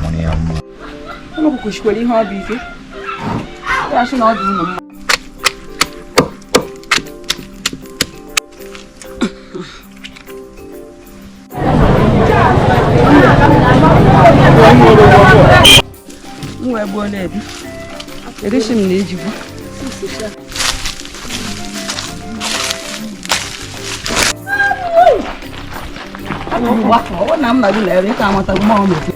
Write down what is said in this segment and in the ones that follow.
money. I'm going to go hobby. I should not do. Where born it? It is in Egypt. What I'm not going to come out of the moment.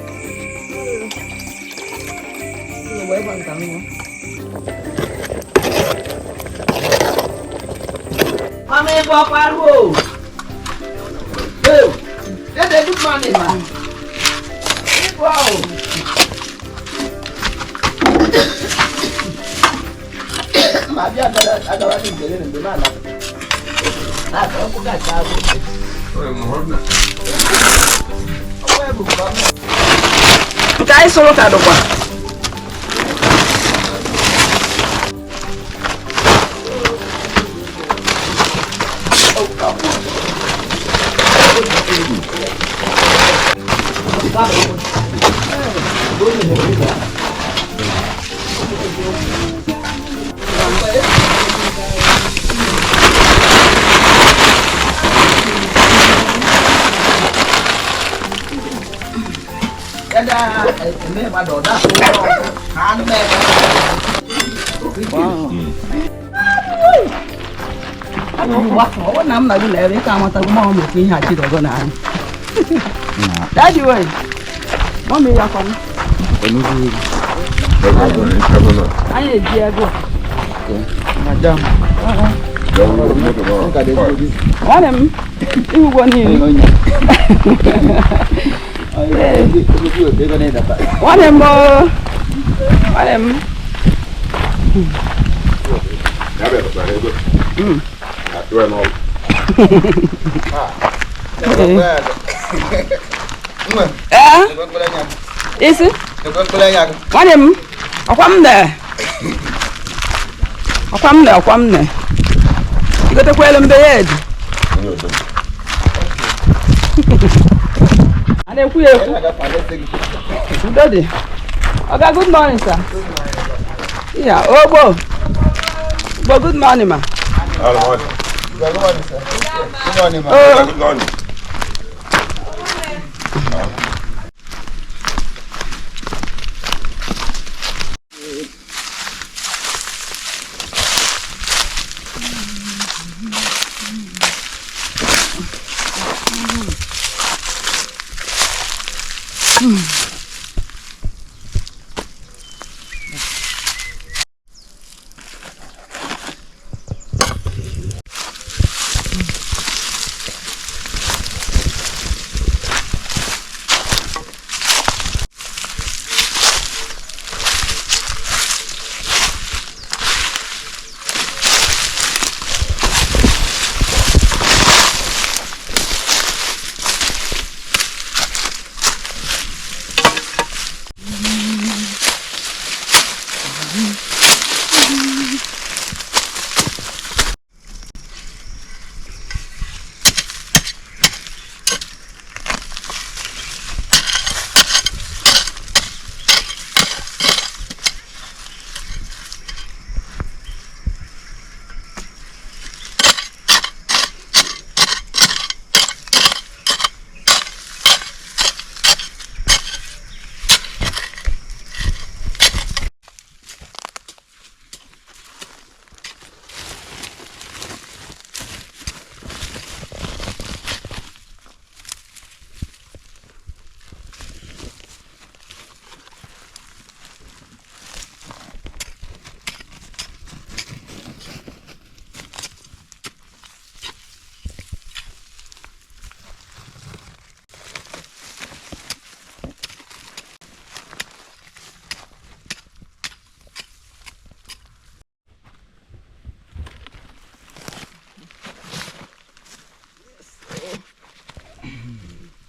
I'm a walk out home. That's a good morning, man. Wow. Guys, so look at the one. What I'm not going to come out of the moment we had to go now. Daddy, wait. Mommy, you're coming. I need to go. Madam. What am you going in? What am what am is it? What am I come there? I come there. You got to quail in bed. And then we Daddy. Okay, good morning, sir. Yeah, oh, well, good morning, ma. Good morning, sir. Good morning, ma. Good morning.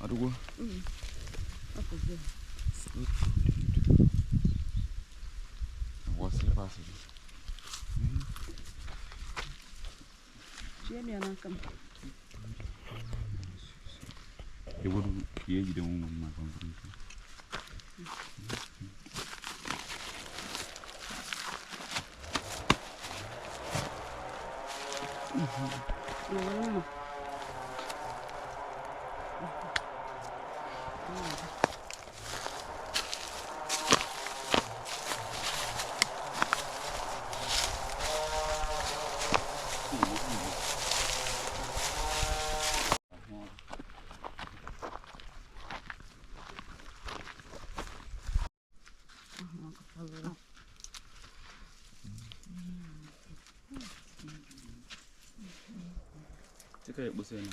Aduh. Apa je? What's the passage? Dia ni anak kam. Dia baru dia jadi umum macam tu. Cakap besar ni.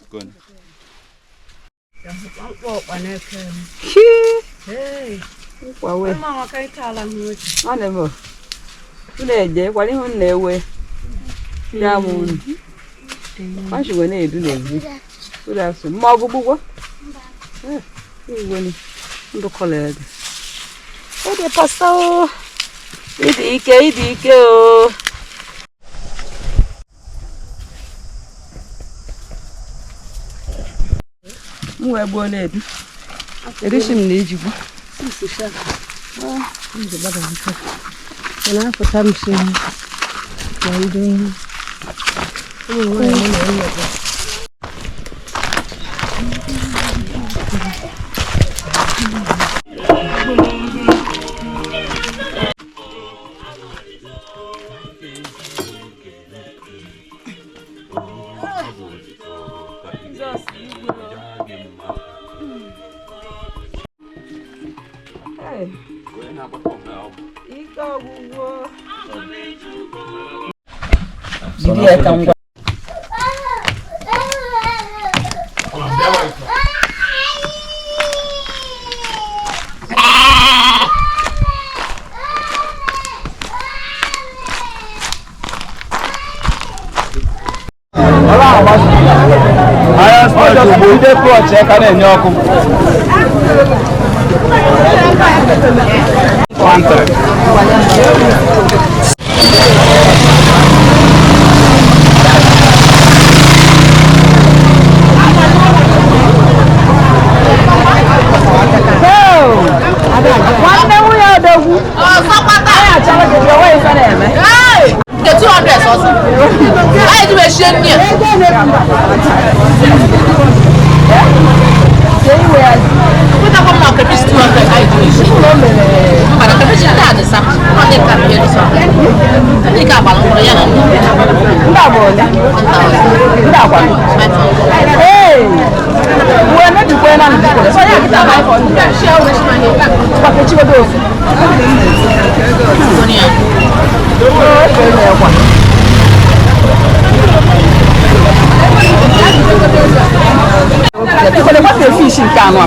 Kon. Hey. Kwa we. Mama kaitala mwe. Ane mo. Tuneje kwali hunnewe. Ya muntu. Ashwe ne dunezi. Uraso magubugwa. Ngoni. Ndo kolege. Ode paso. Idike o. Mwe bone bi. Erishim ne jibu. Sisha. Nje baba nika. Na kutamshi. Ndio.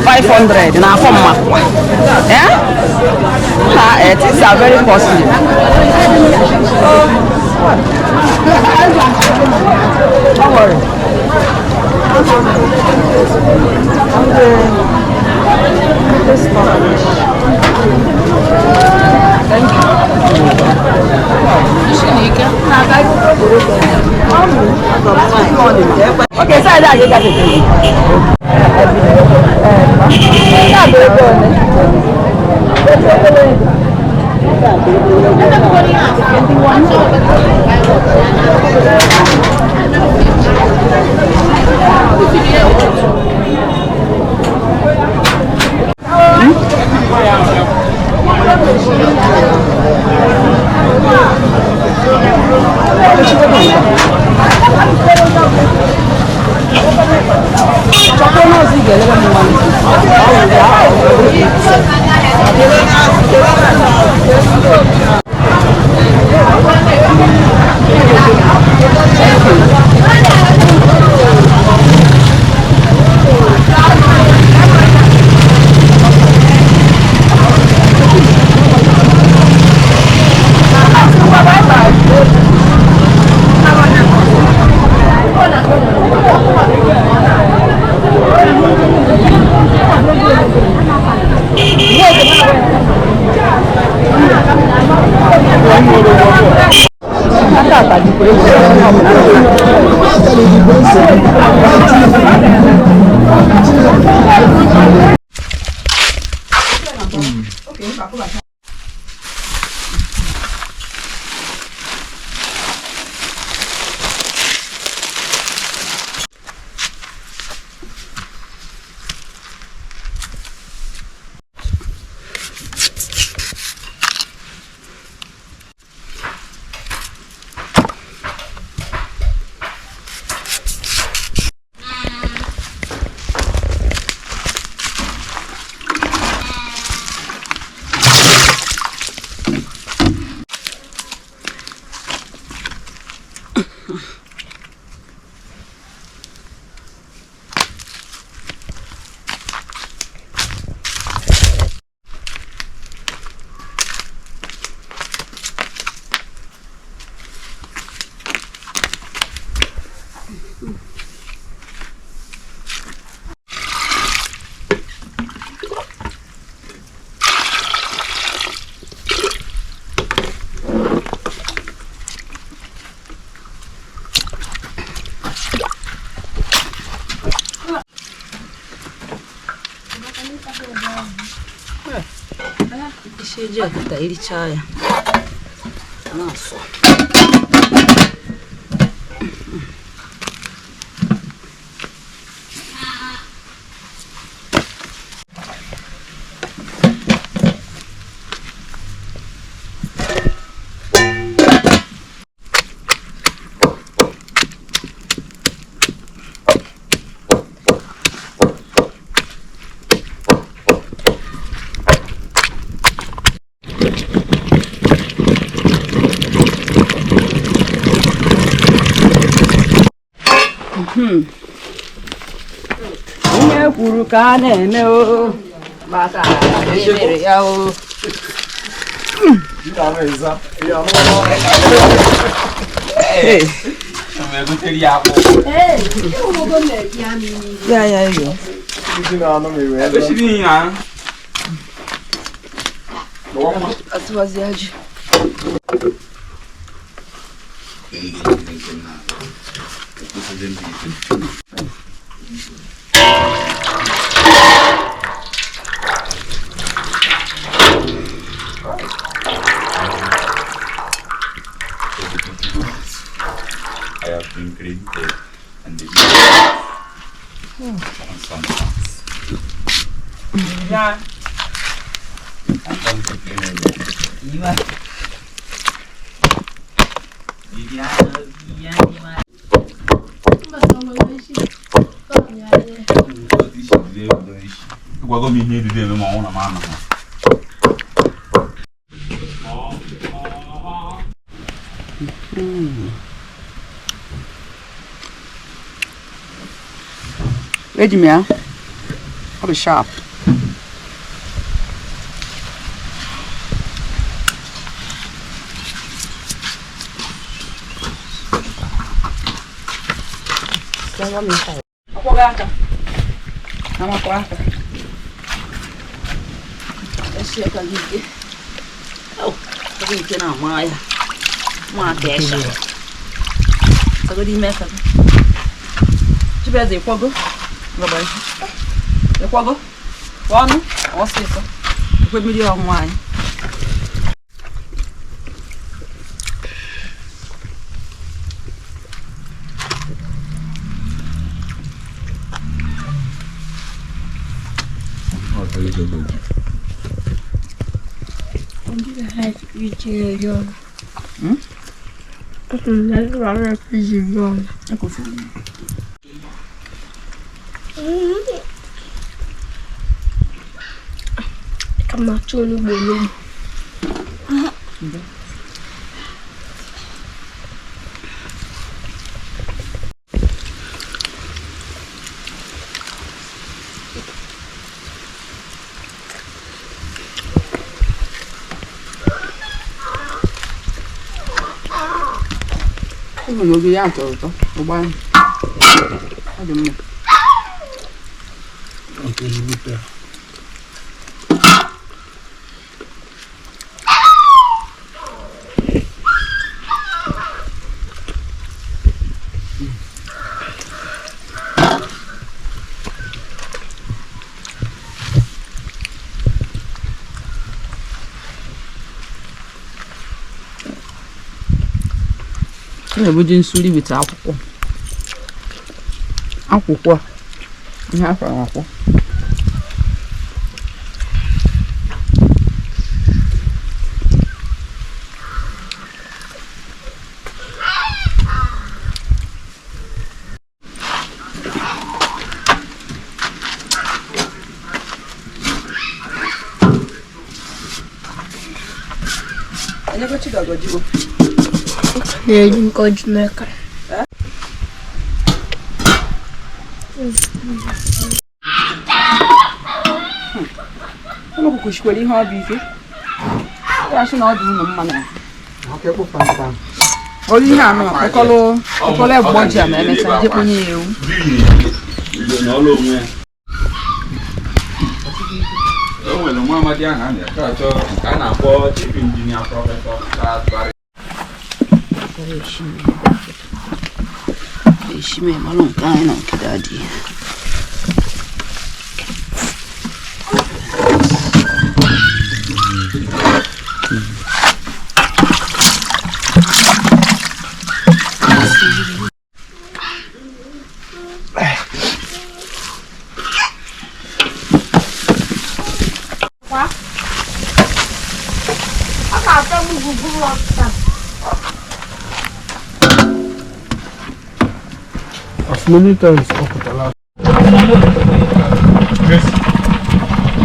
$500 na from Makwa. Things are very costly. Don't worry. Thank you. Okay, so I get it. Isheje kutahiri chaya. Naso. Ine kwuru ka a na-eme o maka emere ya o ya yo atuwaziaji I have been credited and the some ya Guarda mi hedi deve ma una mano. Ready me, I'll be sharp. Yogi ya toto, uban. Adem. Okay, libita. Ebuji nsuri with akwụkwọ. Akwụkwọ. Ihe afọ akwụkwọ. Anya ko chiga gojigo. Yeah, you go to Mecca. Ano ko kushkweli ha bife. Ya shi na ọdụ ụlọ mmanụ. Okay, go find Oli ha no okolo egboji am emesa je kunye ewu. No lo nwe. O wele nwa amadi aha na ka cho ka na akpọ chief engineer professor Asbari. Ishime malon kan na kidadi. As many times up with the last. Yes.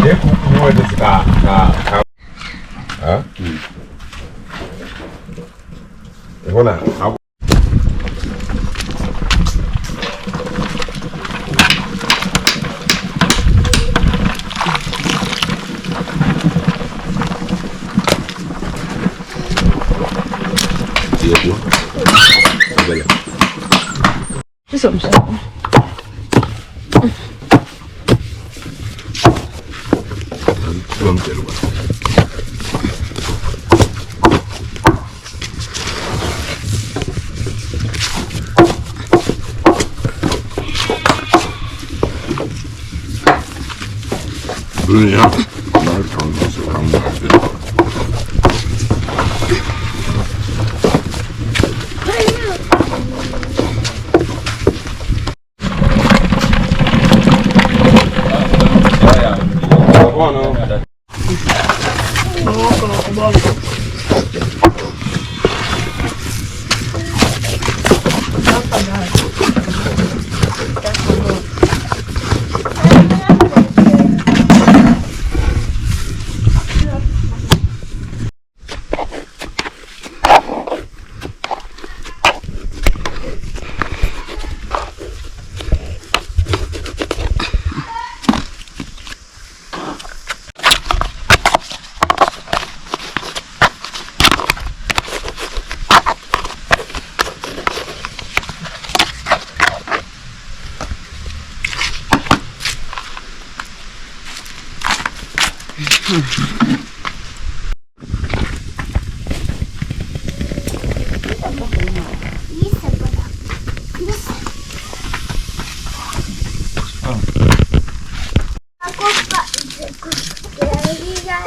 They cook more this car. Huh? How? Ja, daar kan dat zo gaan maken.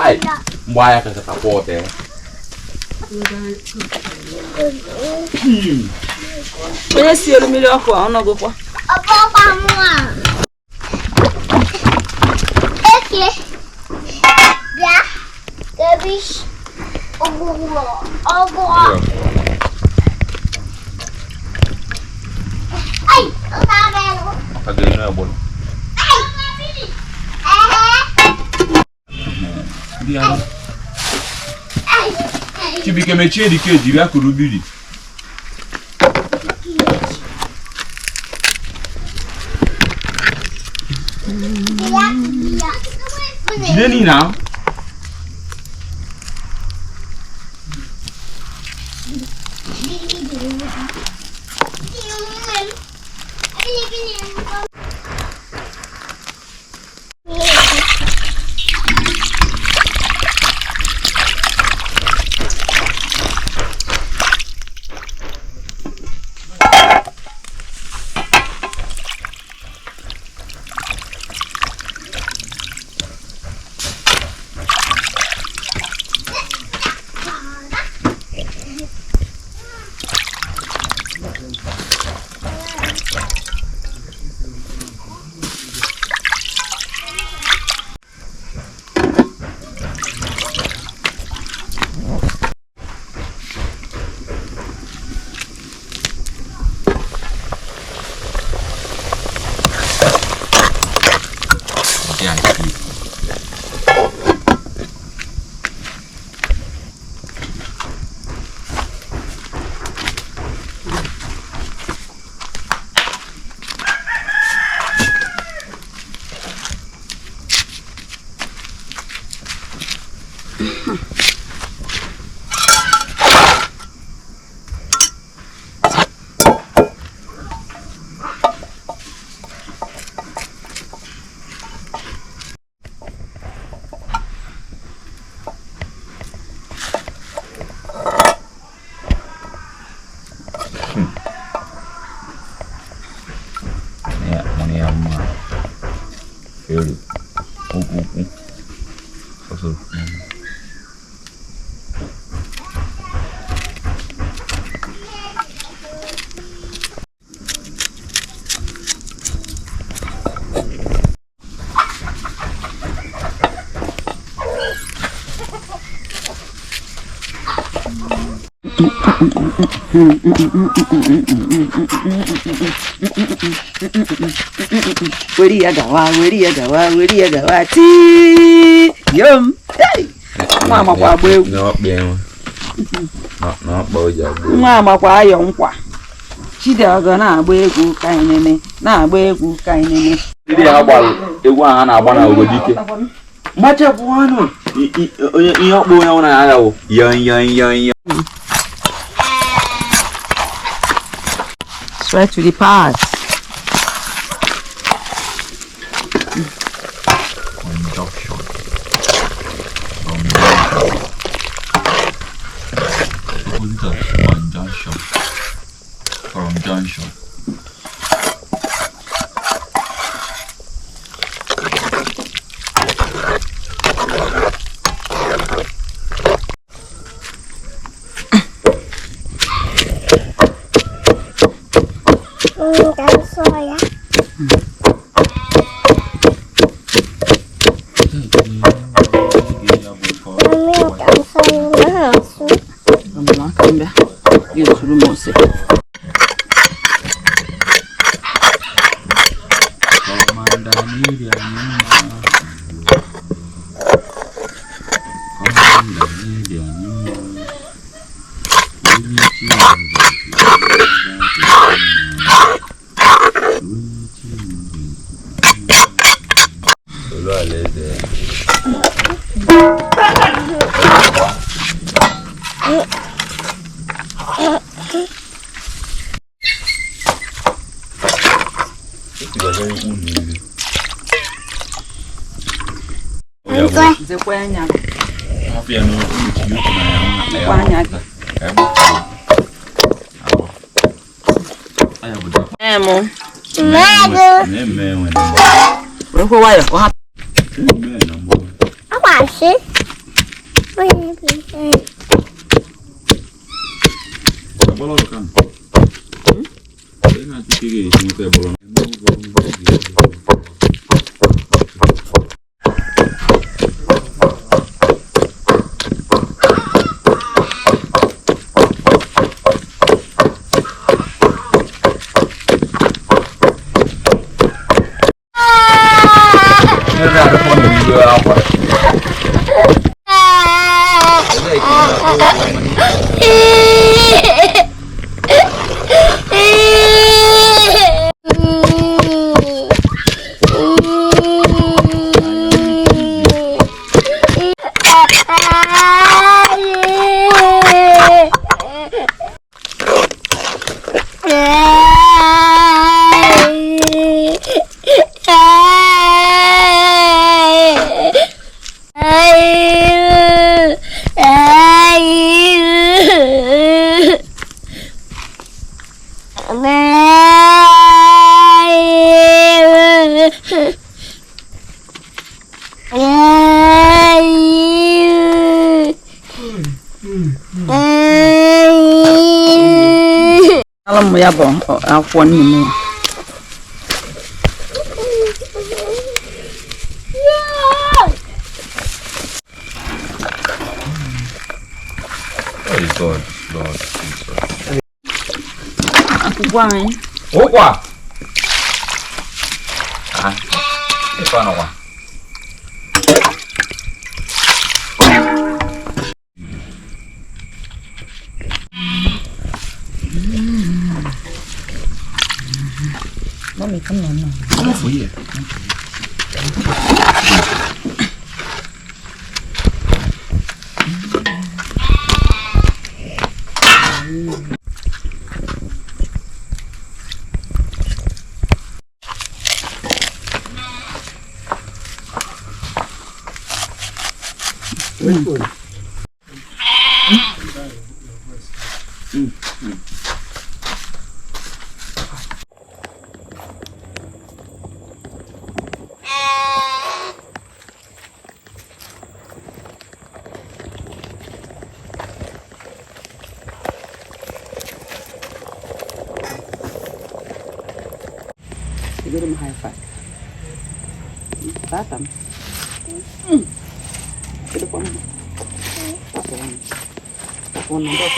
Ai, mbaya ka sa kapote. Onye si mmiri ọkụ ọnọgụkwa. Ọkwa mwa. Eke. Ya. Debish. Ogwo. Ai, tá vendo? Tá ganhando a bola. Diana. Chibike mechie di keji bia kurubiri. Jideni now. ama feri okuku so Where do you go? Tea! Yum! Hey! Mama, what will not be not boy? Mama, why young? She gonna wear good kind now wear good kind. Did you have a one over DK? Much of one. You're going on a young. Straight to the part. From Junction. Ya bo afọ nni God. Why? Oh, what? It's fun. Mommy, come on now. Come on for here. Give him a high five. That time. Get up on him. That's one. That's one number.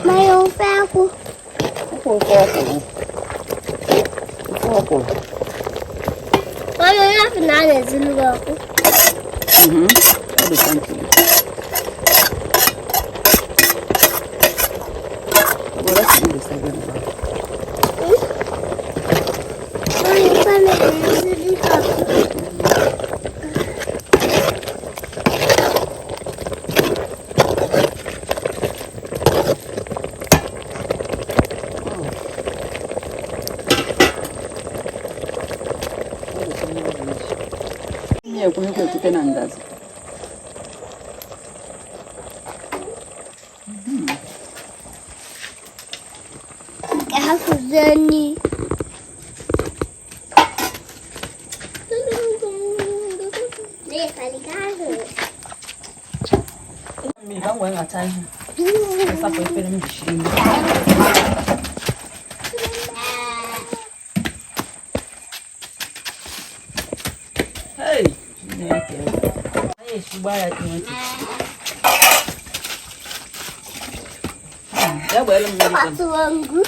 My old apple. Why are you laughing at it? I'll be thank you. Well, let's do this again. Yeah, we're going to Penangas. Zani. Me don't wear a tie. It's up with the machine. Hey, yes, you buy it. Yeah, well, I'm good.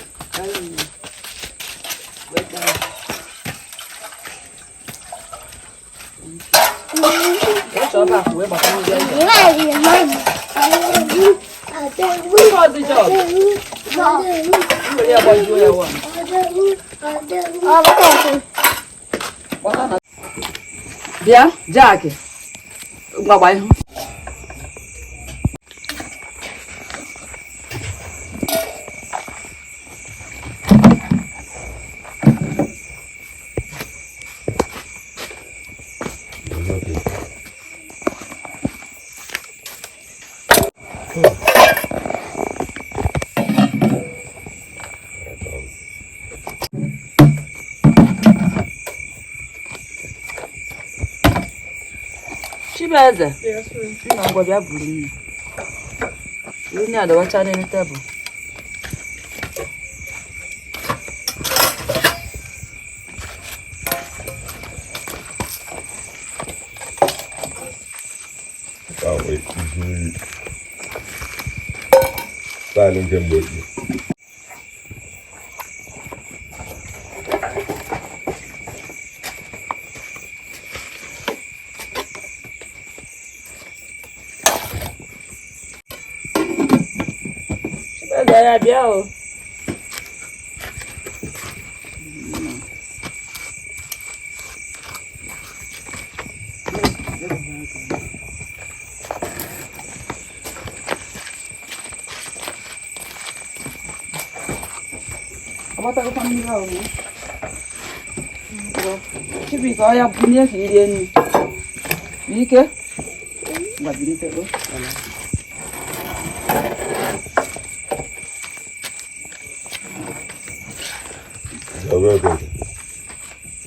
Yeah, Jackie. Bye-bye. Chibaza. Yes, sir. I'm going to be blue. You know the watch on the table. Oh, wait. Silent and waiting. Biao. Apa tak kau ni kau ni? Cuba kau yang punya kiri ni. Ni ke? Buat ini tu.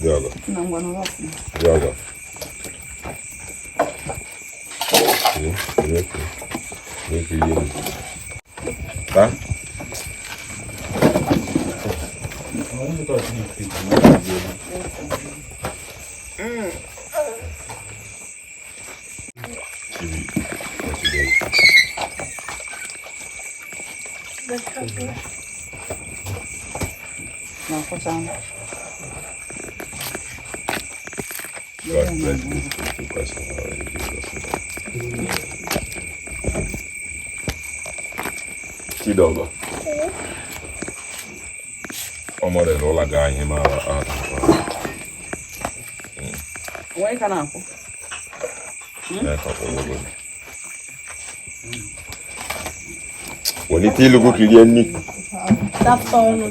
Jaga. Não vou não assim. Jaga. Ini kiri. Tá? Não, passando. God bless this to question in Jesus' name. Chidogo. Ọmọ rẹ̀ ló lága yín máa Wọ́n kàn án kú. ẹ̀ kọ́kọ́ lọ́gbọ́n. Wọ́n ní tí lóko kiri ẹ ní. Dáfọ́ ọ̀nà.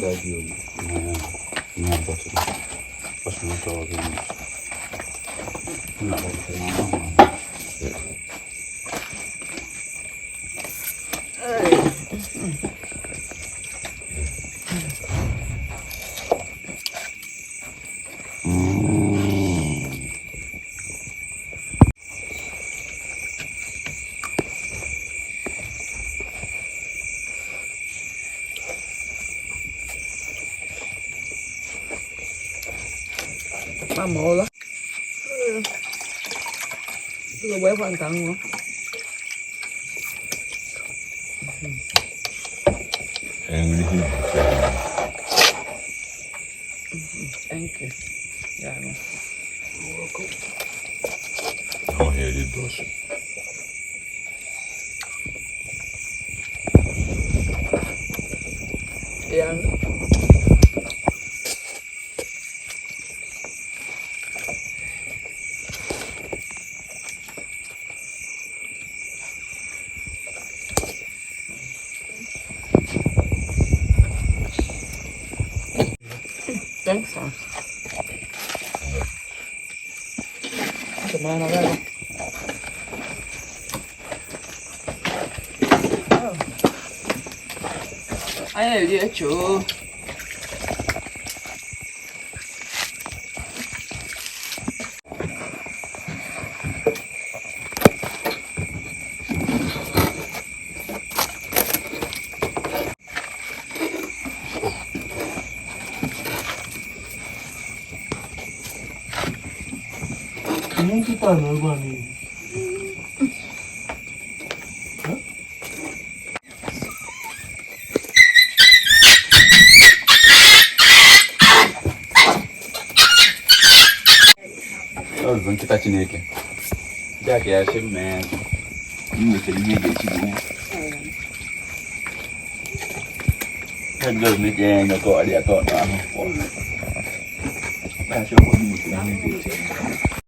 mà mồ lắm tôi quay hoàn tận luôn ăn kìa dạ nè Não, ele doce. ăn trắng sao tomato đây ai này đi chú Ini kita apa nih? Zan kita ci ne ke. Da ke ya shin me. Ni ke ni ke ci ne. Kan da ne ke ne ko ari ko na. Ba shi ko ni ke ne ke ci.